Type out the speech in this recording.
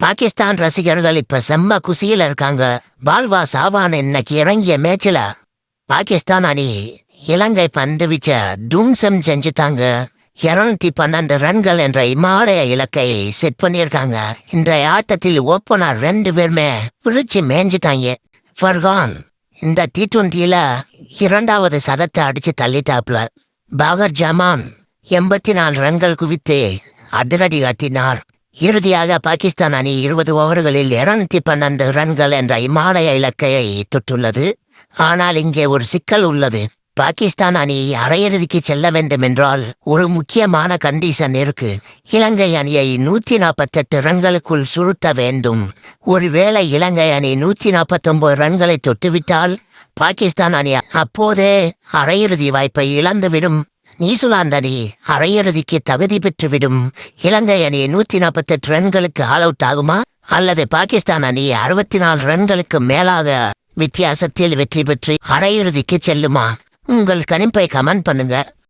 பாகிஸ்தான் ரசிகர்கள் இப்ப செம்ம குசியில இருக்காங்க. பால்வா சாவான் இன்னைக்கு இறங்கிய மேட்ச்ல பாகிஸ்தான் அணி இலங்கை பந்து வீச்ச தும்சம் செஞ்சுட்டாங்க. 212 ரன்கள் என்ற இமாலய இலக்கை செட் பண்ணியிருக்காங்க. இன்றைய ஆட்டத்தில் ஓப்பனர் 2 பேருமே பிரிச்சு மேய்ஞ்சிட்டாங்க. ஃபர்கான் இந்த T20ல 2வது சதத்தை அடிச்சு தள்ளிட்டாப்ல. பாகர் ஜமான் 84 ரன்கள் குவித்து அதிரடி காட்டினார். இறுதியாக பாகிஸ்தான் அணி 20 ஓவர்களில் 212 ரன்கள் என்ற இமாலய இலக்கையை தொட்டுள்ளது. ஆனால் இங்கே ஒரு சிக்கல் உள்ளது. பாகிஸ்தான் அணி அரையிறுதிக்கு செல்ல வேண்டும் என்றால் ஒரு முக்கியமான கண்டிஷன் இருக்கு. இலங்கை அணியை 148 ரன்களுக்குள் சுருட்ட வேண்டும். ஒருவேளை இலங்கை அணி 149 ரன்களை தொட்டுவிட்டால் பாகிஸ்தான் அணி அப்போதே அரையிறுதி வாய்ப்பை இழந்துவிடும். நியூசிலாந்து அணி அரையிறுதிக்கு தகுதி பெற்றுவிடும். இலங்கை அணி 148 ரன்களுக்கு ஆல் அவுட் ஆகுமா, அல்லது பாகிஸ்தான் அணி 64 ரன்களுக்கு மேலாக வித்தியாசத்தில் வெற்றி பெற்று அரையிறுதிக்கு செல்லுமா? உங்கள் கணிப்பை கமெண்ட் பண்ணுங்க.